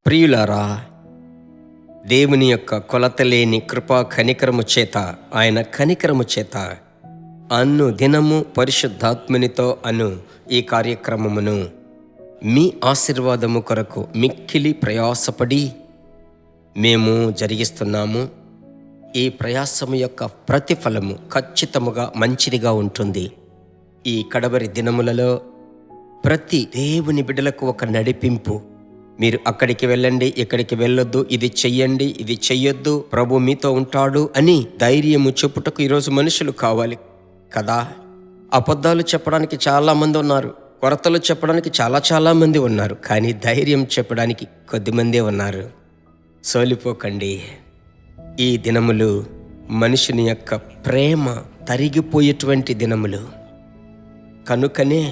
ప్రియులారా, దేవుని యొక్క కొలతలేని కృపా కనికరము చేత, ఆయన కనికరము చేత దినము పరిశుద్ధాత్మనితో ఈ కార్యక్రమమును మీ ఆశీర్వాదము కొరకు మిక్కిలి ప్రయాసపడి మేము జరిగిస్తున్నాము. ఈ ప్రయాసము యొక్క ప్రతిఫలము ఖచ్చితముగా మంచిదిగా ఉంటుంది. ఈ కడవరి దినములలో ప్రతి దేవుని బిడ్డలకు ఒక నడిపింపు. మీరు అక్కడికి వెళ్ళండి, ఇక్కడికి వెళ్ళొద్దు, ఇది చెయ్యండి, ఇది చెయ్యొద్దు, ప్రభు మీతో ఉంటాడు అని ధైర్యము చెప్పుటకు ఈరోజు మనుషులు కావాలి కదా. అబద్ధాలు చెప్పడానికి చాలామంది ఉన్నారు, కొరతలు చెప్పడానికి చాలా మంది ఉన్నారు, కానీ ధైర్యం చెప్పడానికి కొద్దిమందే ఉన్నారు. సోలిపోకండి. ఈ దినములు మనుషుని యొక్క ప్రేమ తరిగిపోయేటువంటి దినములు కనుకనే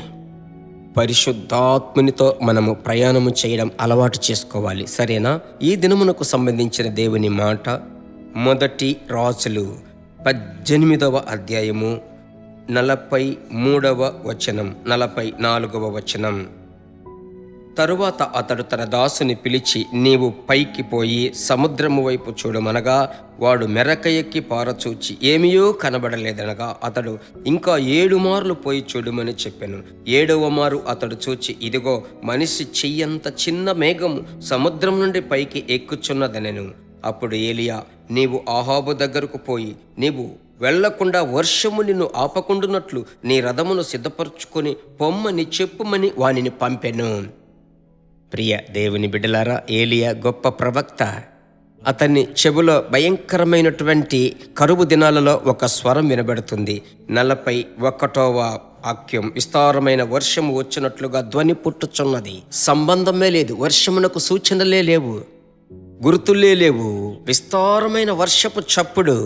పరిశుద్ధాత్మునితో మనము ప్రయాణము చేయడం అలవాటు చేసుకోవాలి. సరేనా? ఈ దినమునకు సంబంధించిన దేవుని మాట 1 రాజులు 18వ అధ్యాయము 43వ వచనం, 44వ వచనం. తరువాత అతడు తన దాసుని పిలిచి, నీవు పైకి పోయి సముద్రము వైపు చూడమనగా వాడు మెరక ఎక్కి పారచూచి ఏమీయో కనబడలేదనగా అతడు ఇంకా 7 మార్లు పోయి చూడమని చెప్పాను. 7వ మారు అతడు చూచి, ఇదిగో మనిషి చెయ్యంత చిన్న మేఘము సముద్రం నుండి పైకి ఎక్కుచున్నదనెను. అప్పుడు ఏలియా, నీవు అహాబు దగ్గరకు పోయి నీవు వెళ్లకుండా వర్షము నిన్ను ఆపకుండునట్లు నీ రథమును సిద్ధపరచుకొని పొమ్మని చెప్పుమని వానిని పంపెను. ప్రియ దేవుని బిడ్డలారా, ఏలియా గొప్ప ప్రవక్త. అతన్ని చెవులో భయంకరమైనటువంటి కరువు దినాలలో ఒక స్వరం వినబడుతుంది. 41వ వాక్యం, విస్తారమైన వర్షము వచ్చినట్లుగా ధ్వని పుట్టుచున్నది. సంబంధమే లేదు, వర్షమునకు సూచనలే లేవు, గుర్తులే లేవు. విస్తారమైన వర్షపు చప్పుడు.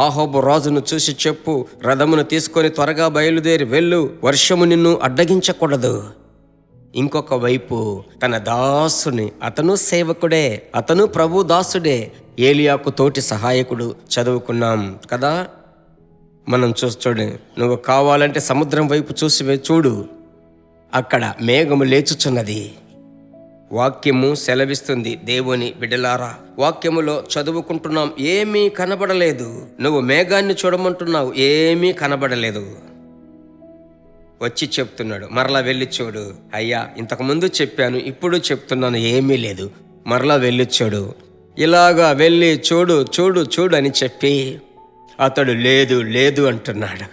అహాబు రాజును చూసి చెప్పు, రథమును తీసుకొని త్వరగా బయలుదేరి వెళ్ళు, వర్షము నిన్ను అడ్డగించకూడదు. ఇంకొక వైపు తన దాసుని, అతను సేవకుడే, అతను ప్రభు దాసుడే, ఏలియాకు తోటి సహాయకుడు. చదువుకున్నాం కదా మనం. చూడు, నువ్వు కావాలంటే సముద్రం వైపు చూసి చూడు, అక్కడ మేఘము లేచుచున్నది. వాక్యము సెలవిస్తుంది. దేవుని బిడ్డలారా, వాక్యములో చదువుకుంటున్నాం, ఏమీ కనబడలేదు. నువ్వు మేఘాన్ని చూడమంటున్నావు, ఏమీ కనబడలేదు. వచ్చి చెప్తున్నాడు, మరలా వెళ్ళి చూడు. అయ్యా, ఇంతకుముందు చెప్పాను, ఇప్పుడు చెప్తున్నాను, ఏమీ లేదు, మరలా వెళ్ళి చూడు. ఇలాగా వెళ్ళి చూడు చూడు చూడు అని చెప్పి అతడు లేదు లేదు అంటున్నాడు.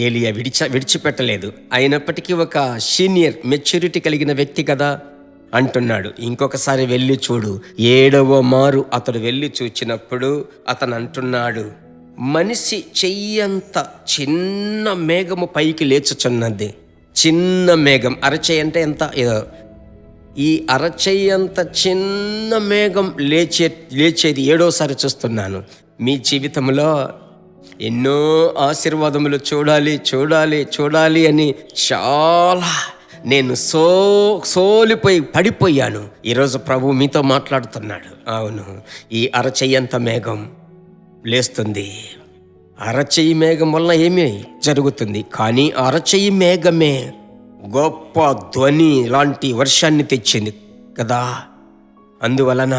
ఏలియా విడిచిపెట్టలేదు. అయినప్పటికీ ఒక సీనియర్ మెచ్యూరిటీ కలిగిన వ్యక్తి కదా అంటున్నాడు, ఇంకొకసారి వెళ్ళి చూడు. 7వ మారు అతడు వెళ్ళి చూచినప్పుడు అతను అంటున్నాడు, మనిషి చెయ్యంత చిన్న మేఘము పైకి లేచుచున్నది. చిన్న మేఘం, అరచేయి అంటే ఎంత, ఈ అరచేయంత చిన్న మేఘం లేచేది 7వసారి చూస్తున్నాను. మీ జీవితంలో ఎన్నో ఆశీర్వాదములు చూడాలి చూడాలి చూడాలి అని చాలా నేను సోలిపోయి పడిపోయాను. ఈరోజు ప్రభు మీతో మాట్లాడుతున్నాడు. అవును, ఈ అరచెయ్యంత మేఘం లేస్తుంది. అరచెయ్యి మేఘం వల్ల ఏమీ జరుగుతుంది, కానీ అరచెయ్యి మేఘమే గొప్ప ధ్వని లాంటి వర్షాన్ని తెచ్చింది కదా. అందువలన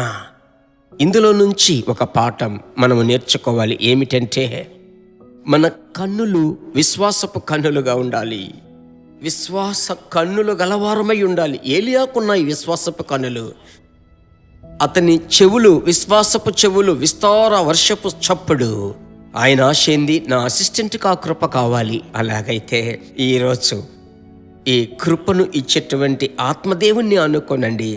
ఇందులో నుంచి ఒక పాఠం మనము నేర్చుకోవాలి. ఏమిటంటే, మన కన్నులు విశ్వాసపు కన్నులుగా ఉండాలి. విశ్వాస కన్నులు గలవారమై ఉండాలి. ఏలియాకున్నాయి విశ్వాసపు కన్నులు. అతని చెవులు విశ్వాసపు చెవులు, విస్తార వర్షపు చప్పుడు. ఆయన ఆశేంది, నా అసిస్టెంట్కి ఆ కృప కావాలి. అలాగైతే ఈరోజు ఈ కృపను ఇచ్చేటువంటి ఆత్మదేవుణ్ణి అనుకోనండి.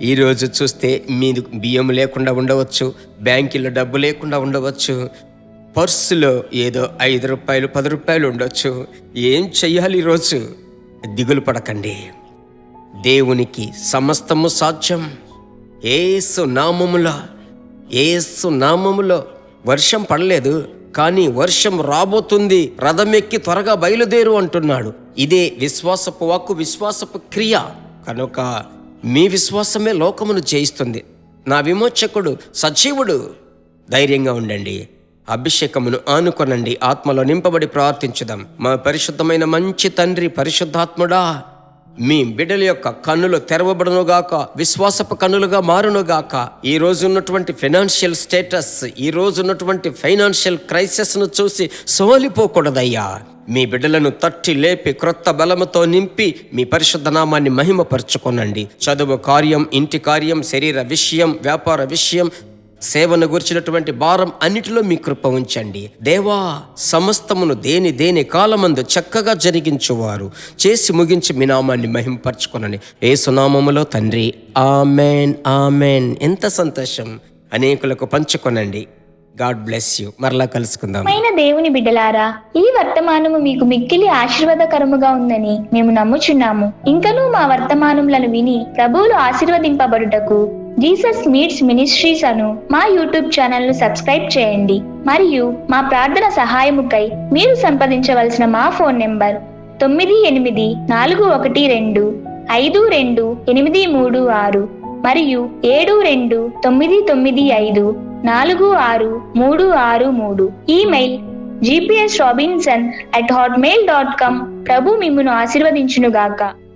ఈరోజు చూస్తే మీరు బియ్యం లేకుండా ఉండవచ్చు, బ్యాంకులో డబ్బు లేకుండా ఉండవచ్చు, పర్సులో ఏదో 5 రూపాయలు 10 రూపాయలు ఉండొచ్చు. ఏం చెయ్యాలి ఈరోజు? దిగులు పడకండి. దేవునికి సమస్తము సాధ్యం. యేసు నామములో వర్షం పడలేదు, కానీ వర్షం రాబోతుంది, రథమెక్కి త్వరగా బయలుదేరు అంటున్నాడు. ఇదే విశ్వాసపు వాక్కు, విశ్వాసపు క్రియ. కనుక మీ విశ్వాసమే లోకమును జయిస్తుంది. నా విమోచకుడు సజీవుడు. ధైర్యంగా ఉండండి. అభిషేకమును ఆనుకొనండి. ఆత్మలో నింపబడి ప్రార్థించుదాం. మా పరిశుద్ధమైన మంచి తండ్రి, పరిశుద్ధాత్ముడా, మీ బిడ్డల యొక్క కన్నులు తెరవబడునుగాక, విశ్వాసపు కన్నులుగా మారునుగాక. ఈ రోజు ఉన్నటువంటి ఫైనాన్షియల్ స్టేటస్, ఈ రోజు ఉన్నటువంటి ఫైనాన్షియల్ క్రైసిస్ను చూసి సోలిపోకూడదయ్యా. మీ బిడ్డలను తట్టి లేపి క్రొత్త బలముతో నింపి మీ పరిశుద్ధ నామాన్ని మహిమపరచుకొనండి. చదువు కార్యం, ఇంటి కార్యం, శరీర విషయం, వ్యాపార విషయం, సేవను గురించినటువంటి భారం అన్నిటిలో మీ కృప ఉంచండి. దేవా, సమస్తమును దేని కాలమందు చక్కగా జరిగించువారు, చేసి ముగించి మీ నామాన్ని మహిమపరచుకొనని యేసు నామములో తండ్రి, ఆమెన్, ఆమెన్. ఎంత సంతోషం. అనేకులకు పంచుకొనండి. God bless you. మరలా కలుసుకుందాం. దేవుని బిడ్డలారా, ఈ వర్తమానము మీకు మిక్కిలి ఆశీర్వాదకరముగా ఉందని మేము నమ్ముచున్నాము. ఇంకనూ మా వర్తమానములను విని ప్రభువులు ఆశీర్వదింపబడుటకు జీసస్ మీట్స్ మినిస్ట్రీస్ అను మా యూట్యూబ్ ఛానల్ ను సబ్స్క్రైబ్ చేయండి. మరియు మా ప్రార్థన సహాయముకై మీరు సంప్రదించవలసిన మా ఫోన్ నెంబర్ 9842528236 మరియు 7299546363. Email gpsrobinson@hotmail.com. ప్రభు మిమ్మును ఆశీర్వదించునుగాక.